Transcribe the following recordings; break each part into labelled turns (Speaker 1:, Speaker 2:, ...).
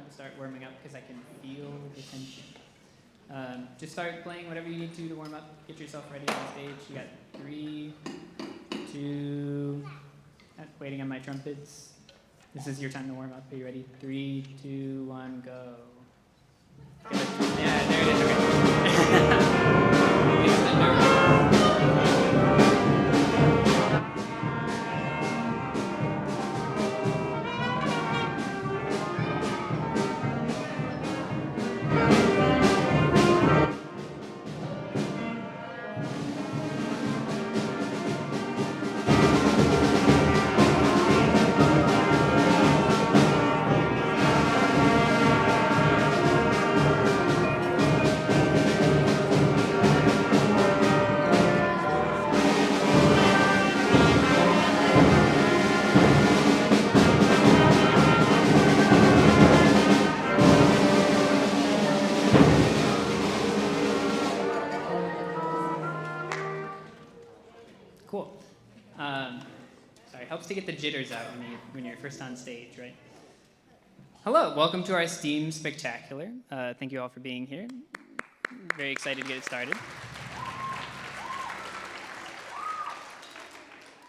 Speaker 1: to start warming up because I can feel the tension. Just start playing whatever you need to warm up. Get yourself ready on stage. You got 3, 2, waiting on my trumpets. This is your time to warm up. Are you ready? 3, 2, 1, go. Yeah, there it is. Okay. Leave the nerve. Cool. Sorry, helps to get the jitters out when you're first on stage, right? Hello, welcome to our STEAM Spectacular. Thank you all for being here. Very excited to get it started.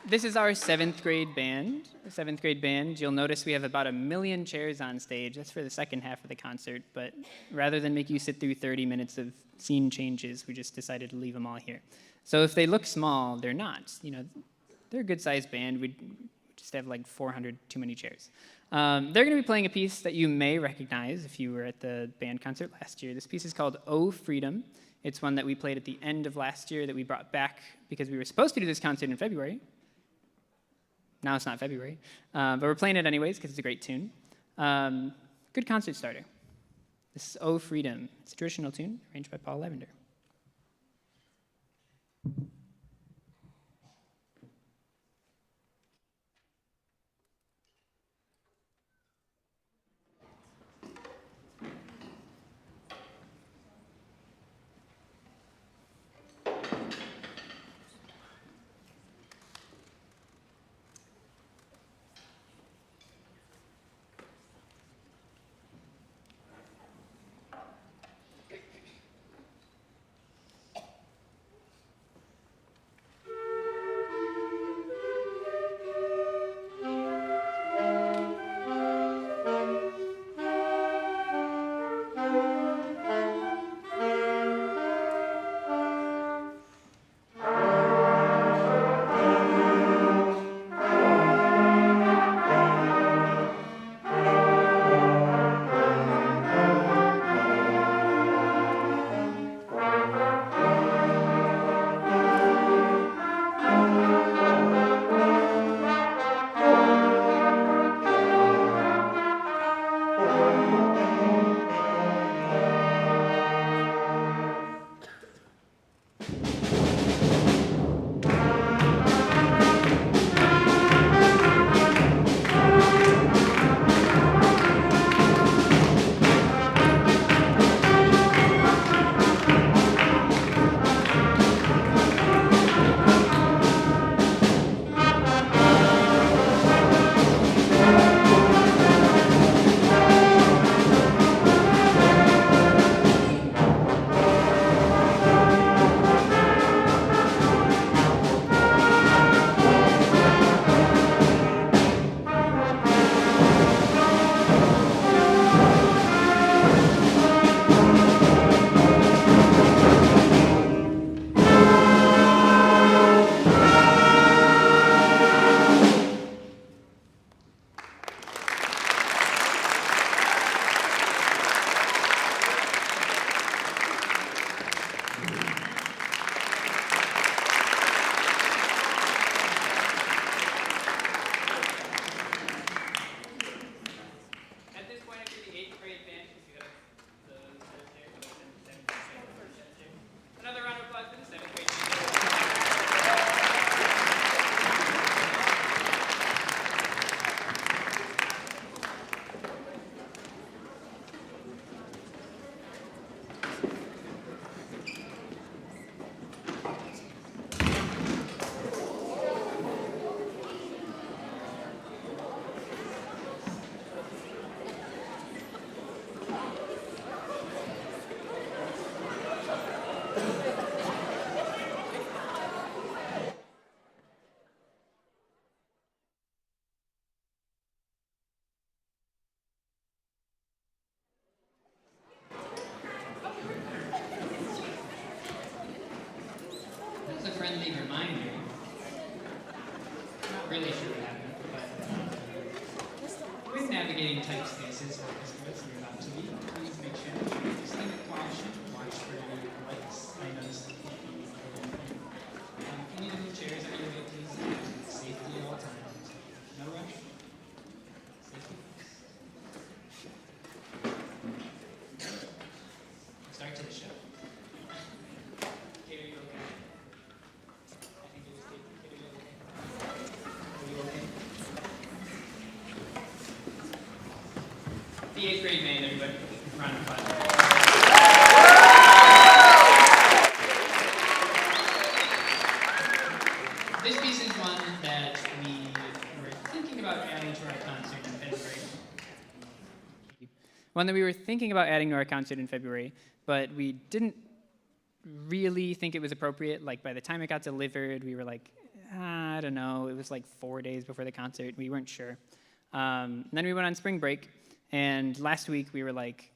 Speaker 1: This is our 7th grade band. 7th grade band, you'll notice we have about 1 million chairs on stage. That's for the second half of the concert, but rather than make you sit through 30 minutes of scene changes, we just decided to leave them all here. So if they look small, they're not. You know, they're a good-sized band. We just have like 400 too many chairs. They're going to be playing a piece that you may recognize if you were at the band concert last year. This piece is called "Oh Freedom." It's one that we played at the end of last year that we brought back because we were supposed to do this concert in February. Now it's not February, but we're playing it anyways because it's a great tune. Good concert starter. This is "Oh Freedom." It's a traditional tune arranged by Paul Lavender. navigating tight spaces for escorts you're about to leave, please make sure that you distinct caution, watch for any lights, items that can't be moved. If you need to move chairs out of your way, please safety at all times. No rush. Safety first. Start to the show. Kate, are you okay? I think it was Kate. Kate, are you okay? Are you okay? The 8th grade band, everybody. Round of applause. This piece is one that we were thinking about adding to our concert in February. One that we were thinking about adding to our concert in February, but we didn't really think it was appropriate. Like, by the time it got delivered, we were like, I don't know. It was like 4 days before the concert. We weren't sure. Then we went on spring break, and last week we were like,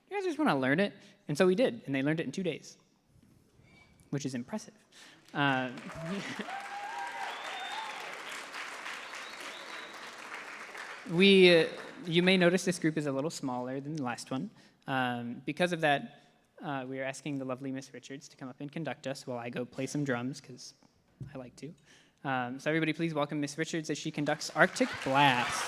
Speaker 1: you guys just want to learn it? And so we did, and they learned it in 2 days, which is impressive. You may notice this group is a little smaller than the last one. Because of that, we are asking the lovely Miss Richards to come up and conduct us while I go play some drums, because I like to. So everybody please welcome Miss Richards as she conducts Arctic Blast.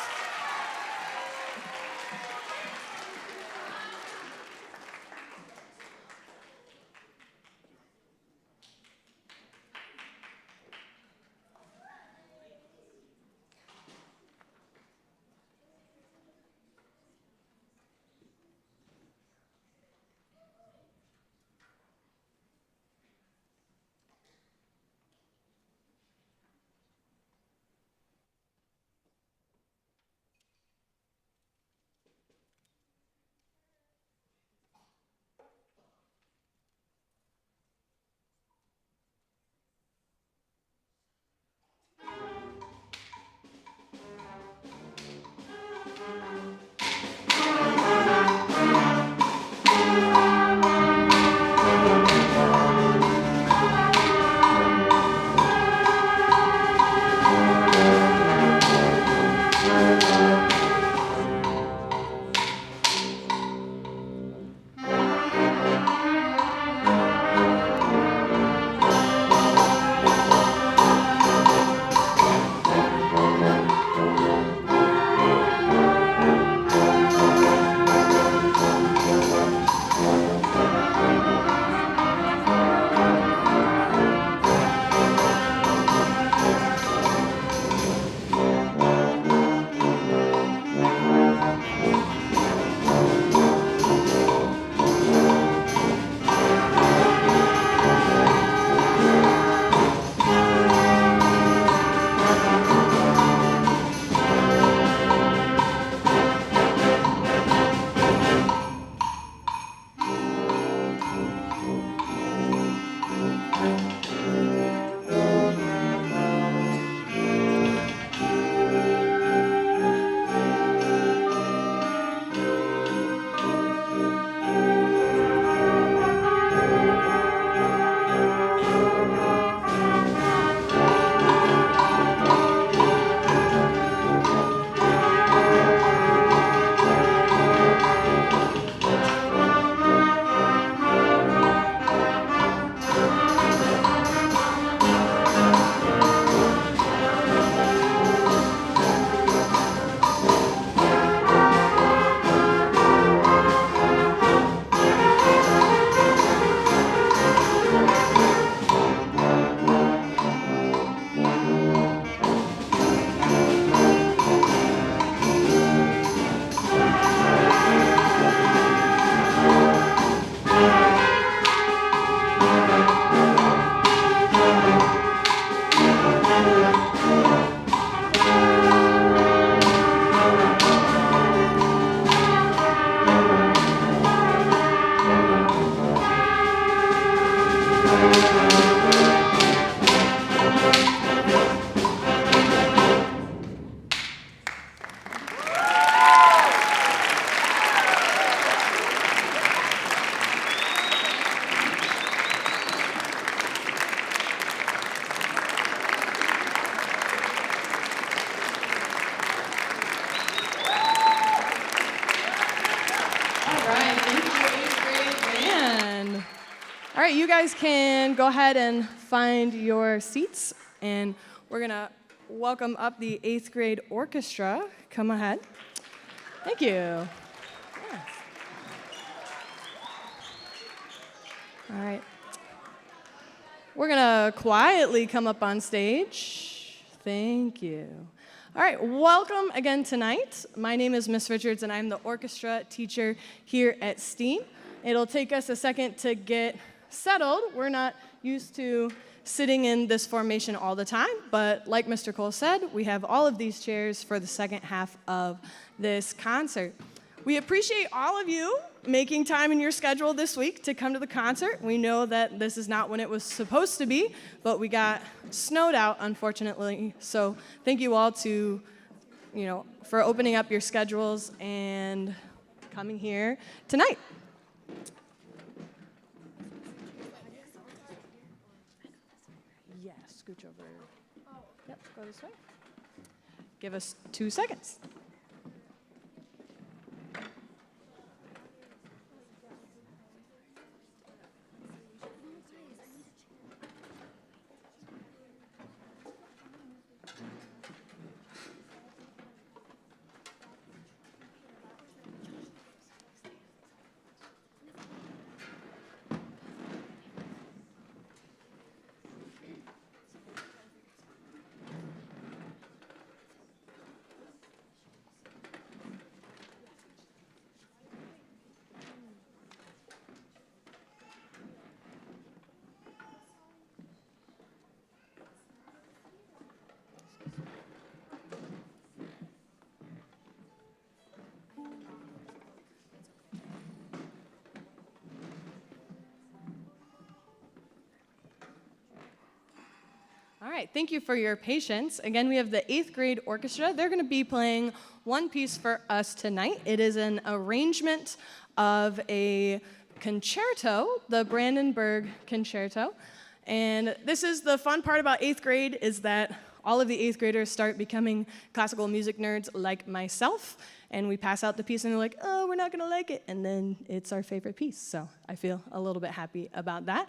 Speaker 2: right, you guys can go ahead and find your seats, and we're going to welcome up the 8th grade orchestra. Come ahead. Thank you. Yes. All right. We're going to quietly come up on stage. Thank you. All right, welcome again tonight. My name is Miss Richards, and I'm the orchestra teacher here at STEAM. It'll take us a second to get settled. We're not used to sitting in this formation all the time, but like Mr. Cole said, we have all of these chairs for the second half of this concert. We appreciate all of you making time in your schedule this week to come to the concert. We know that this is not when it was supposed to be, but we got snowed out, unfortunately. So thank you all for opening up your schedules and coming here tonight. Yeah, scooch over. Yep, go this way. Give us 2 seconds. All right, thank you for your patience. Again, we have the 8th grade orchestra. They're going to be playing one piece for us tonight. It is an arrangement of a concerto, the Brandenburg Concerto. And this is the fun part about 8th grade, is that all of the 8th graders start becoming classical music nerds like myself. And we pass out the piece and they're like, oh, we're not going to like it. And then it's our favorite piece. So I feel a little bit happy about that.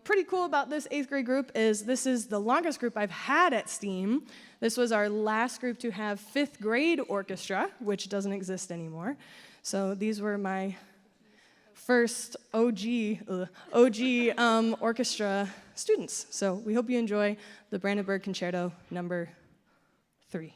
Speaker 2: Pretty cool about this 8th grade group is this is the longest group I've had at STEAM. This was our last group to have 5th grade orchestra, which doesn't exist anymore. So these were my first OG orchestra students. So we hope you enjoy the Brandenburg Concerto number 3.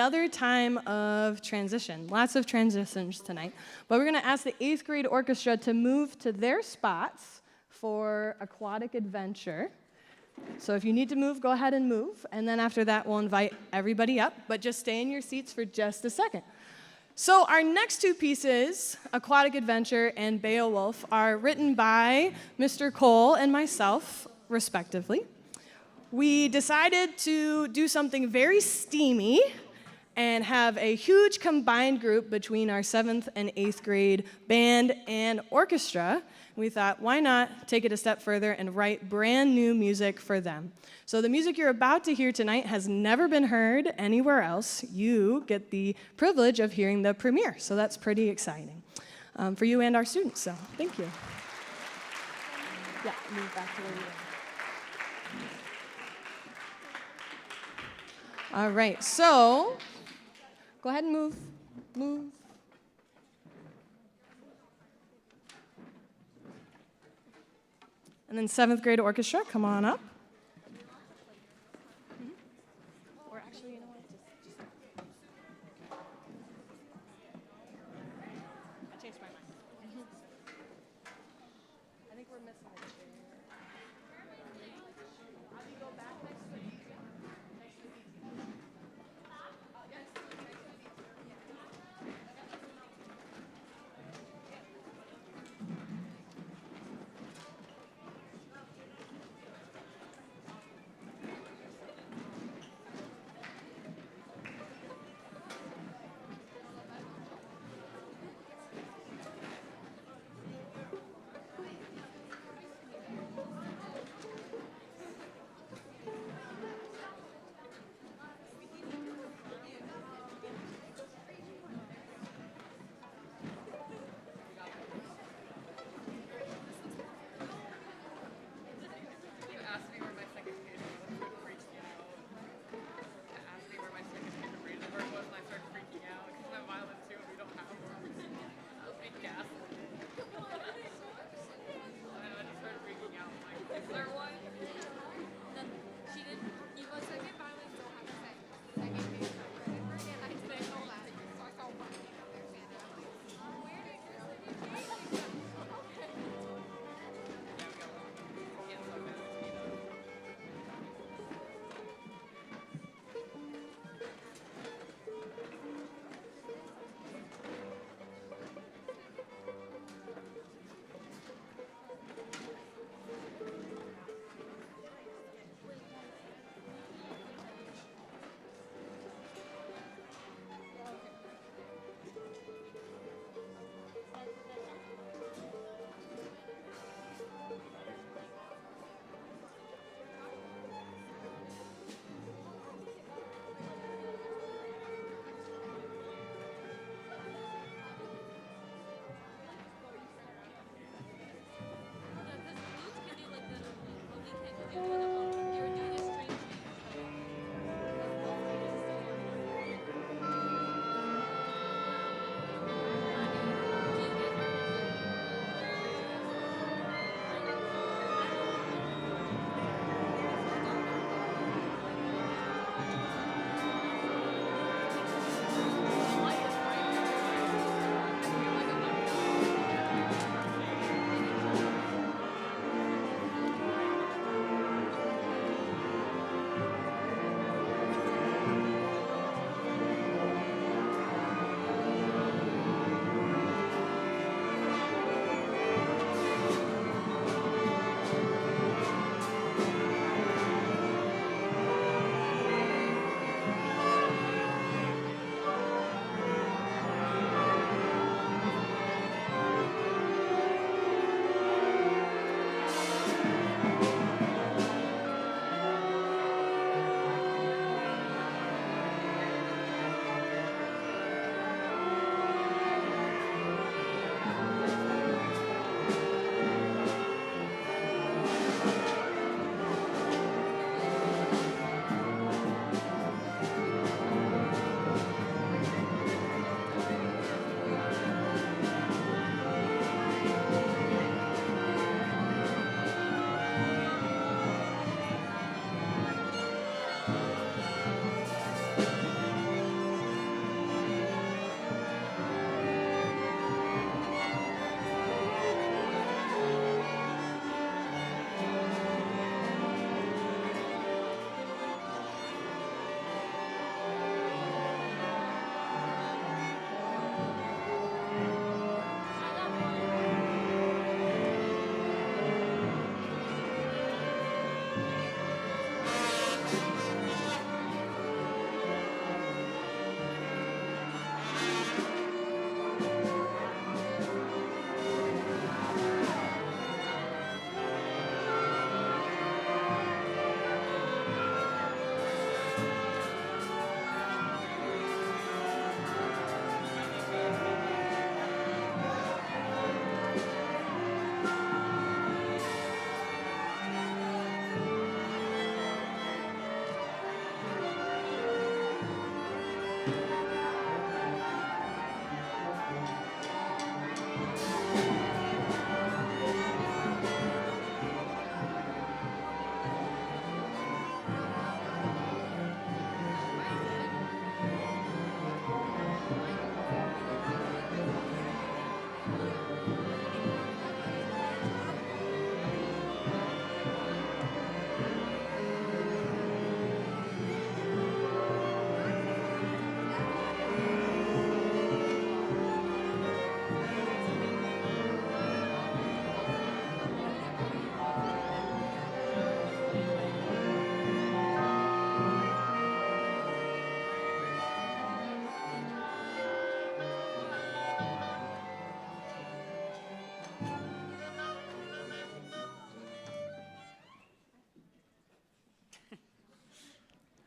Speaker 2: another time of transition. Lots of transitions tonight. But we're going to ask the 8th grade orchestra to move to their spots for aquatic adventure. So if you need to move, go ahead and move. And then after that, we'll invite everybody up. But just stay in your seats for just a second. So our next two pieces, Aquatic Adventure and Beowulf, are written by Mr. Cole and myself, respectively. We decided to do something very steamy and have a huge combined group between our 7th and 8th grade band and orchestra. We thought, why not take it a step further and write brand new music for them? So the music you're about to hear tonight has never been heard anywhere else. You get the privilege of hearing the premiere, so that's pretty exciting for you and our students, so thank you. Yeah, move back to where you were. All right, so go ahead and move. And then 7th grade orchestra, come on up. Or actually, you know what? I changed my mind. I think we're missing a chair. Abby, go back next to me.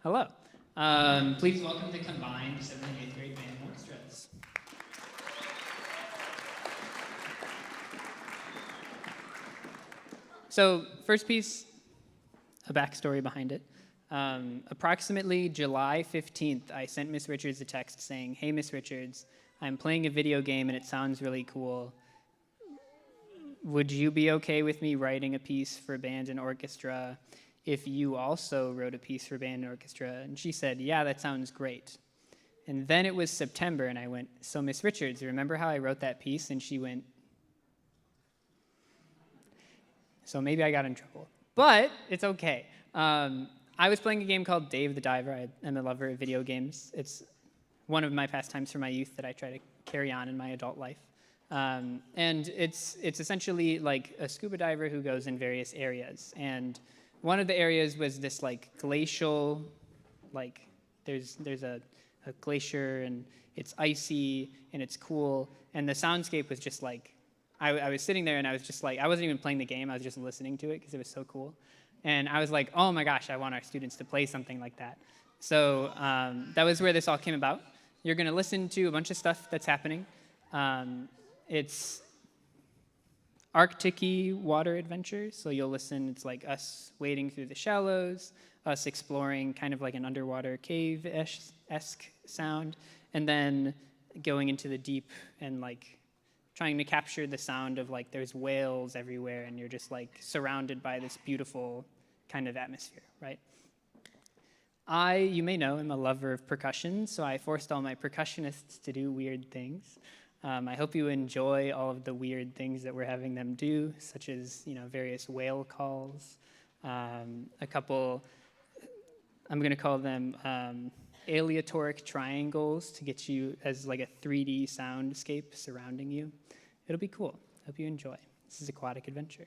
Speaker 1: Hello. Please welcome the combined 7th and 8th grade band and orchestras. So first piece, a backstory behind it. Approximately July 15th, I sent Miss Richards a text saying, "Hey, Miss Richards, I'm playing a video game and it sounds really cool. Would you be okay with me writing a piece for band and orchestra if you also wrote a piece for band and orchestra?" And she said, "Yeah, that sounds great." And then it was September, and I went, "So, Miss Richards, remember how I wrote that piece?" And she went, so maybe I got in trouble. But it's okay. I was playing a game called Dave the Diver. I am a lover of video games. It's one of my pastimes from my youth that I try to carry on in my adult life. And it's essentially like a scuba diver who goes in various areas. And one of the areas was this like glacial, like there's a glacier and it's icy and it's cool. And the soundscape was just like, I was sitting there and I was just like, I wasn't even playing the game, I was just listening to it because it was so cool. And I was like, oh my gosh, I want our students to play something like that. So that was where this all came about. You're gonna listen to a bunch of stuff that's happening. It's Arctic-y water adventure, so you'll listen, it's like us wading through the shallows, us exploring kind of like an underwater cave-esque sound, and then going into the deep and like trying to capture the sound of like there's whales everywhere and you're just like surrounded by this beautiful kind of atmosphere, right? You may know, I'm a lover of percussion, so I forced all my percussionists to do weird things. I hope you enjoy all of the weird things that we're having them do, such as, various whale calls, a couple, I'm gonna call them aleatoric triangles to get you as like a 3D soundscape surrounding you. It'll be cool. Hope you enjoy. This is Aquatic Adventure.